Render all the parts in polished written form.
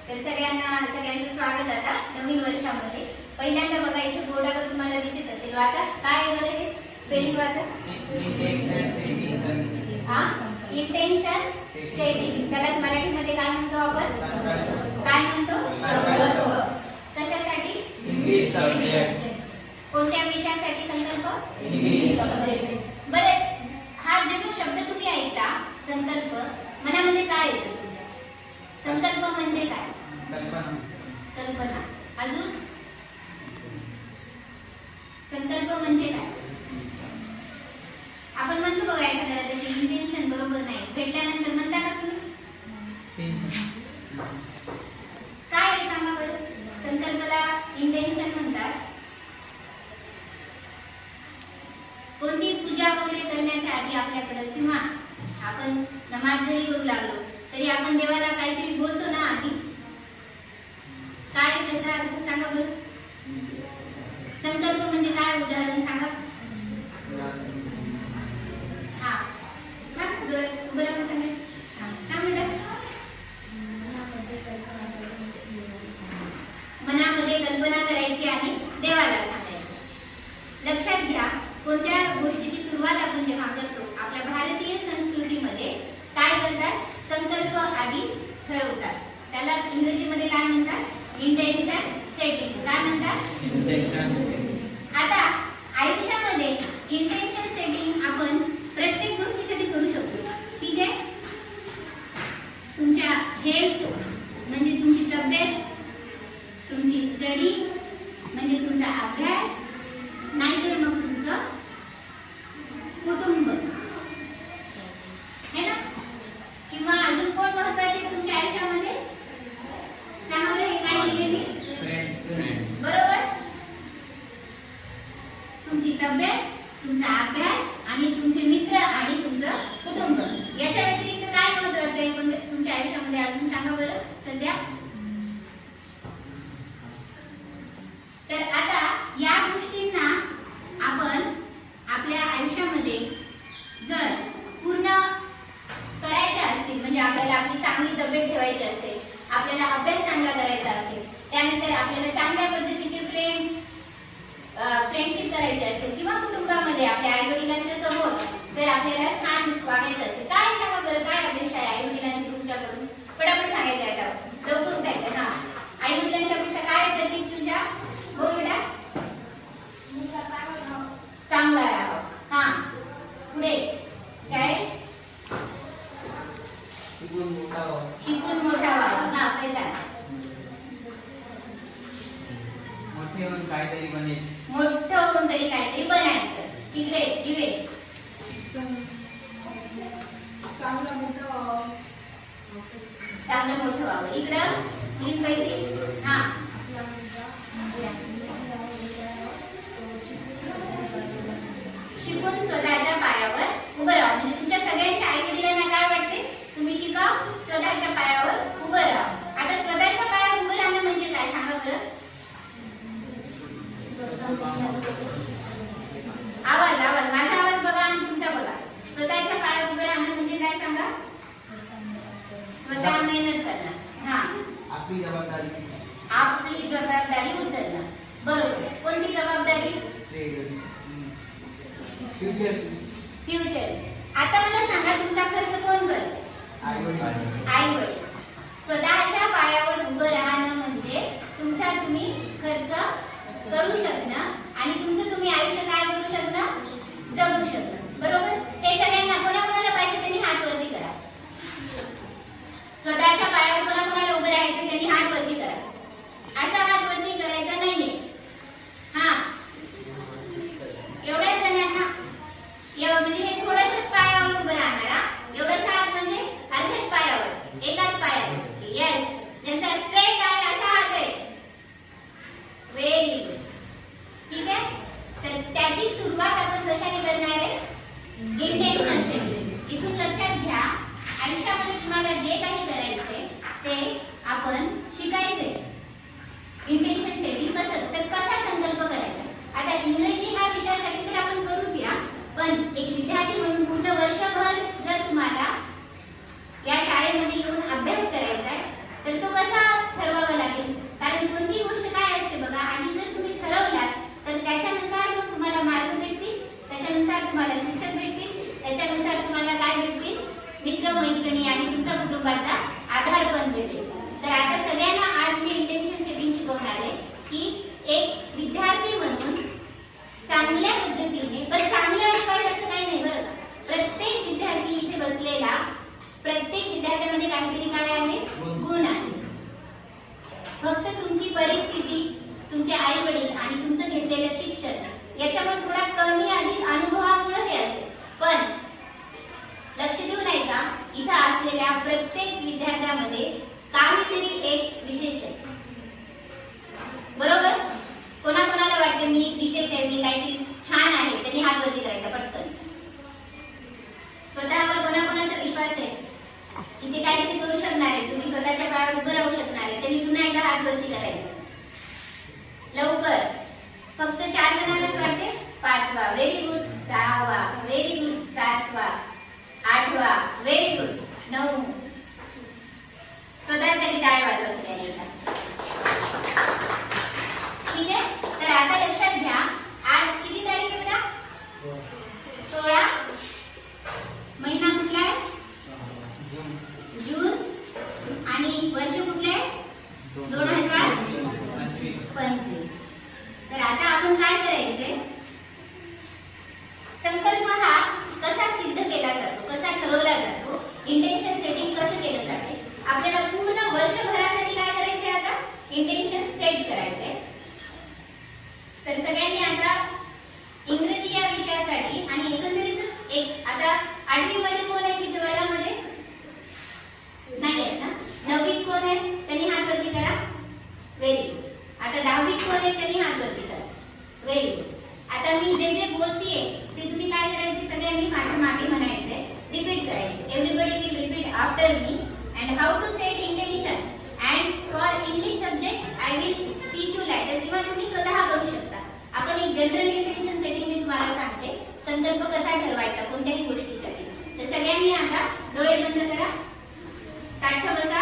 तर सगळ्यांचं स्वागत आता नवीन वर्षामध्ये। पहिल्यांदा बघा इथे बोर्डावर तुम्हाला दिसत असेल, वाचा काय आहे बरं हे स्पेलिंग वाचा। इंटेन्शन सेटिंग, त्यालाच मराठीमध्ये काय म्हणतो आपण? काय म्हणतो? संकल्प। कशासाठी? English subject. कोणत्या विषयासाठी संकल्प? English subject. बरं, हा जो शब्द तुम्ही ऐकता संकल्प, मनामध्ये काय येतं तुमच्या? संकल्प म्हणजे काय? कल्पना। अजून संकल्प म्हणजे काय? आपण म्हणतो बघा एखाद्याला त्याचे इंटेन्शन बरोबर नाही, भेटल्यानंतर म्हणता का तुम्ही? काय आहे सांगा बरं? संकल्पला इंटेन्शन म्हणतात। कोणती पूजा वगैरे करण्याच्या आधी आपल्याकडे किंवा आपण नमाज जरी करू लागलो तरी आपण देवाला काहीतरी बोलतो ना आधी, काय त्याचा अर्थ सांगा बरं? संकल्प म्हणजे काय? उदाहरण सांगा। हा सांग जोरात, उभं राहून सांगा। सांग बेटा। मनामध्ये कल्पना करायची आणि देवाला सांगायचं। लक्षात घ्या, कोणत्या गोष्टीची सुरुवात आपण जेव्हा करतो आपल्या भारतीय संस्कृतीमध्ये काय करतात? संकल्प आधी ठरवतात, त्याला इंग्रजीमध्ये काय म्हणतात? Intention setting. काय म्हणतात? इंटेन्शन। आता आयुष्यामध्ये इंटेन्शन सेटिंग आपण प्रत्येक गोष्टीसाठी करू शकतो, ठीक आहे? तुमच्या हेल्थ म्हणजे तुमची तब्येत, तुमची स्टडी म्हणजे तुमचा अभ्यास, नाहीतर मग तुमचं कुटुंब है ना? किंवा अजून कोण महत्वाचे तुमच्या आयुष्यामध्ये? सांगा बरं, हे काय दिले मी? बरोबर, तुमची तब्येत, तुमचा अभ्यास आणि तुमचे मित्र आणि तुमचं कुटुंब। याच्या व्यतिरिक्त काय महत्वाचं आहे तुमच्या आयुष्यामध्ये अजून सांगा बरं सध्या? तर आता या गोष्टींना आपण आपल्या आयुष्यामध्ये जर पूर्ण करायच्या असतील, म्हणजे आपल्याला आपली चांगली तब्येत ठेवायची असेल, आपल्याला अभ्यास चांगला करायचा असेल, त्यानंतर आपल्याला चांगल्या पद्धतीचे फ्रेंडशिप करायची असेल किंवा कुटुंबामध्ये आपल्या आई वडिलांच्या समोर जर आपल्याला छान वागायचं असेल, काय सांगा बरं, काय अपेक्षा आहे आई वडिलांची तुमच्याकडून? पटापट सांगायचं आहे, आता लवकर उठायचं। हा, आई वडिलांची अपेक्षा काय आहे तुझ्या? बोल बेटा। चांगला राहावं। हा, पुढे काय? शिकून मोठा व्हावा। हा, पैसा मोठे होऊन काहीतरी बनेल। मोठं होऊन तरी काहीतरी बनायचं। तिकडे दिवेश, चांगलं मोठं व्हावं। इकडं तीन पैकी। हा, शिकून स्वतःच्या पायावर उभं राहा। म्हणजे तुमच्या सगळ्यांच्या आई वडिलांना काय वाटते? तुम्ही शिका, स्वतःच्या पायावर उभं राहा। आता स्वतःच्या पायावर उभं राहणं म्हणजे काय सांगा बरं? आवाज माझा आवाज बघा आणि तुमचा बघा। स्वतःच्या पायावर उभं राहणं म्हणजे काय सांगा? स्वतः मेहनत करणं। हा, आपली जबाबदारी उचलणं। बरोबर, कोणती जबाबदारी? फ्युचरची। आता मला सांगा, तुमचा खर्च कोण करेल? आई वडील। स्वतःच्या पायावर उभं राहणं म्हणजे तुमचा तुम्ही खर्च करू शकणं आणि तुमचं तुम्ही आयुष्य काय करू शकणं? जगू शकणं। बरोबर, हे सगळ्यांना कोणाकोणाला पाहिजे त्यांनी हात वरती करा। स्वतःच्या पायावर कोणाकोणाला उभं राहायचं त्यांनी हात वरती करा। असा हात वरती करायचा नाहीये। हा, एवढ्याच जणांना म्हणजे हे थोडंसंच पायावर उभं राहणारा, एवढंच हात म्हणजे अर्ध्याच पायावर, एकाच पायावर। येस, ज्यांचा स्ट्रेट आहे असा हात आहे। व्हेरी गुड, ठीक आहे? तर त्याची सुरुवात आपण कशाने करणार आहे? Intention setting. इथून लक्षात घ्या, आयुष्यामध्ये तुम्हाला जे काही करायचंय ते आपण शिकायचंय। इंटेन्शन सेटिंग कसं? तर कसा संकल्प करायचा? आता इंग्रजी ह्या विषयासाठी तर आपण करूच या, पण एक विद्यार्थी म्हणून पूर्ण वर्षभर जर तुम्हाला या शाळेमध्ये येऊन अभ्यास करायचा आहे तर तो कसा परिस्थिती, तुमचे आई वडील आणि तुमचं घेतलेलं शिक्षण याच्यामुळे थोडा कमी अधिक अनुभवामुळे हे असेल. पण लक्ष देऊ नाही का, इथं असलेल्या प्रत्येक विद्यार्थ्यामध्ये काहीतरी एक विशेष आहे. बरोबर? कोणाकोणाला वाटते मी विशेष आहे, मी काहीतरी छान आहे, त्यांनी हात वरती करायचा पटकन. स्वतःवर कोणाकोणाचा विश्वास आहे की ते काहीतरी करू शकणार आहे, तुम्ही स्वतःच्या पायावर उभं राहू शकणार आहे, त्यांनी पुन्हा एकदा हात वरती करायचा लवकर. फक्त 4 जणांनाच वाटते. 5वा व्हेरी गुड, 6वा व्हेरी गुड, 7वा, 8वा व्हेरी गुड, 9. स्वतःसाठी टाळ्या वाजवा सगळ्यांनी एकदा. ठीक आहे. तर आता लक्षात घ्या, आज किती तारीख आहे बेटा? 16. महिना कुठला आहे? जून. आणि वर्ष कुठले? 2025. तर आता आपण काय करायचंय, संकल्प हा कसा सिद्ध केला जातो, कसा ठरवला जातो, इंटेन्शन सेटिंग कसं केलं जाते. आपल्याला पूर्ण वर्षभरासाठी काय करायचंय, आता इंटेन्शन सेट करायचंय. तर सगळ्यांनी आता इंग्रजी या विषयासाठी आणि एकंदरीतच एक आता 8वी मध्ये कोण आहे तिथे वर्गामध्ये? नाही आहेत ना? 9वीत कोण आहे? त्यांनी हात वरती करा. Very good. आता 10वीत कोण आहे? त्यांनी हात वरती करा. Very good. आता मी जे जे बोलतेय ते तुम्ही काय करायचे, सगळ्यांनी माझ्या मागे म्हणायचंय, रिपीट करायचे. Everybody will repeat after me. And how to set intention and for English subject I will teach you later, किंवा तुम्ही स्वतः करू शकता. आपण एक जनरल इंटेन्शन सेटिंग मी तुम्हाला सांगते, संकल्प कसा ठरवायचा कोणत्याही गोष्टीसाठी. तर सगळ्यांनी आता डोळे बंद करा, ताठ बसा.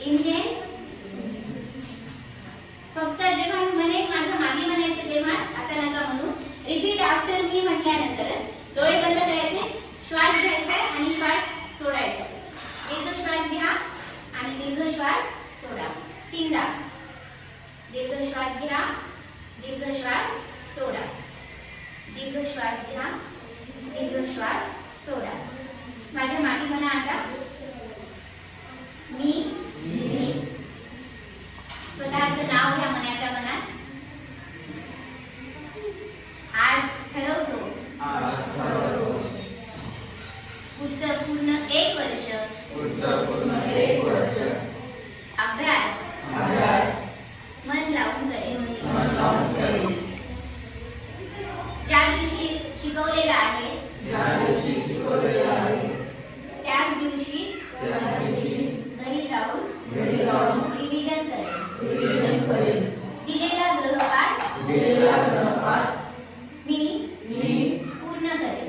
इनहेल. फक्त जेव्हा मी म्हणेन माझ्या मागे म्हणायचं तेव्हा, आता नका म्हणू. रिपीट आफ्टर मी म्हटल्यानंतर डोळे बंद करायचे, श्वास घ्यायचा आणि श्वास सोडायचा. दीर्घ श्वास घ्या आणि दीर्घ श्वास सोडा. 3दा दीर्घ श्वास घ्या, दीर्घ श्वास सोडा. दीर्घ श्वास घ्या, दीर्घ श्वास सोडा. माझ्या मागे म्हणा आता, मी. स्वतःचं नाव घ्या मनातल्या मनात. आज ठरवतो पुढचं पूर्ण 1 वर्ष अभ्यास मन लावून करेल. ज्या दिवशी शिकवलेलं आहे त्याच दिवशी घरी जाऊन रिव्हिजन करेल. दिलेला गृहपाठ मी पूर्ण करेल.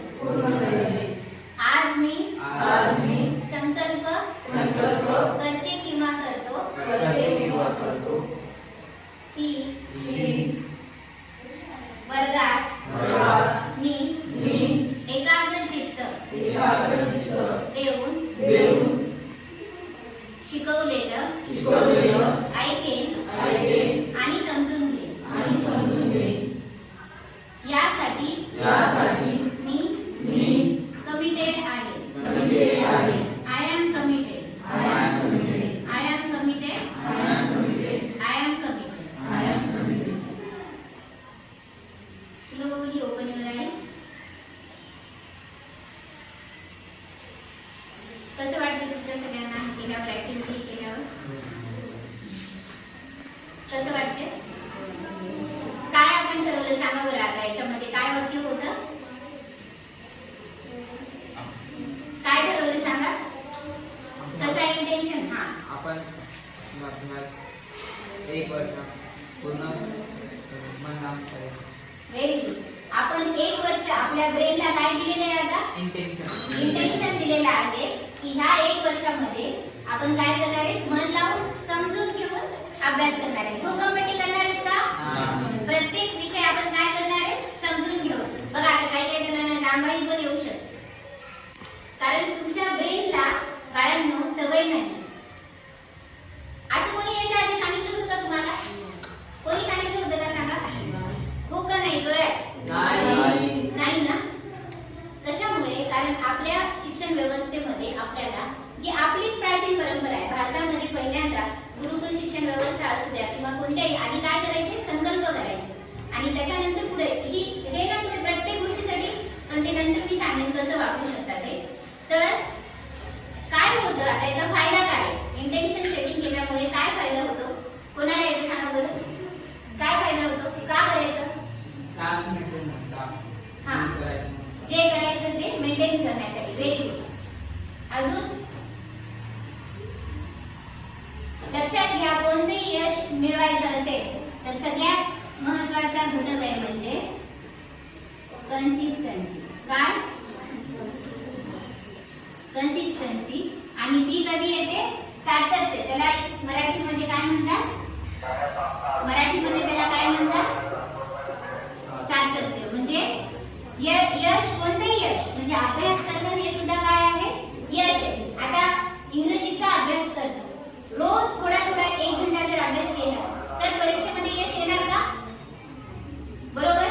आज मी संकल्प करते किंवा करतो की वर्गात मी एकाग्र चित्त देऊन शिकवलेलं ऐकेन आणि समजून घेईन. यासाठी मी कमिटेड आहे. I am committed. Slowly open your eyes. कसं वाटतं तुमच्या सगळ्यांना केल्यावर, ऍक्टिव्हिटी केल्यावर कसं वाटते? काय आपण ठरवलं सांगा बरं. आता याच्यामध्ये काय वाक्य होतं, काय ठरवलं सांगा. कसं इंटेन्शन? हा, आपण 1 वर्ष पूर्ण मन लावून करायचं. Very good. आपण 1 वर्ष आपल्या ब्रेनला काय दिलेलं आहे, आता इंटेन्शन दिलेलं आहे की ह्या 1 वर्षामध्ये आपण काय करणार आहे, मन लावून समजून घेऊन अभ्यास करणार आहे. भूगंमटी करणार आहेत का? प्रत्येक विषय आपण काय करणार आहे, समजून घेऊन. बघा आता काही जणांना जांभई पण येऊ शकते, कारण तुमच्या ब्रेनला बाळांनो सवय नाही. असं कोणी याच्या आधी सांगितलं होतं का तुम्हाला? कोणी सांगितलं होतं का सांगा? हो का नाही? जोरात नाही ना? कशामुळे? कारण आपल्या शिक्षण व्यवस्थेमध्ये आपल्याला जी आपलीच प्राचीन परंपरा आहे भारतामध्ये आणि त्याच्यानंतर पुढे हे ना तुम्ही प्रत्येक गोष्टीसाठी पण ते नंतर मी सांगेन कसं वापरू शकता ते. तर काय होतं आता याचा फायदा काय? इंटेन्शन सेटिंग केल्यामुळे काय फायदा होतो? कोणाला येतं सांगा बरं? काय फायदा होतो? का करायचं? टास्क मेंटेन हा. जे करायचं ते मेंटेन करण्यासाठी. Very good. अजून लक्षात घ्या, कोणतेही यश मिळवायचं असेल तर सगळ्यात महत्त्वाचा घटक आहे म्हणजे कन्सिस्टन्सी. काय? कन्सिस्टन्सी. आणि ती कधी येते? सातत्य. त्याला मराठीमध्ये काय म्हणतात? मराठीमध्ये त्याला काय म्हणतात? सातत्य. म्हणजे यश, कोणतेही यश म्हणजे अभ्यास करणं हे सुद्धा काय आहे? यश आहे. आता इंग्रजीचा अभ्यास करणं, रोज थोडा थोडा 1 घंटा जर अभ्यास केला तर परीक्षेमध्ये यश येणार का? बरोबर.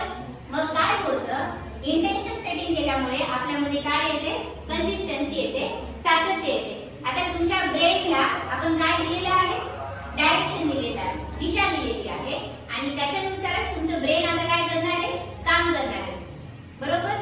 मग काय होतं? इंटेन्शन सेटिंग केल्यामुळे आपल्यामध्ये काय येते? कन्सिस्टन्सी येते, सातत्य येते. आता तुमच्या ब्रेनला आपण काय दिलेलं आहे? डायरेक्शन दिलेलं आहे, दिशा दिलेली आहे आणि त्याच्यानुसारच तुमचं ब्रेन आता काय करणार आहे? काम करणार आहे. बरोबर.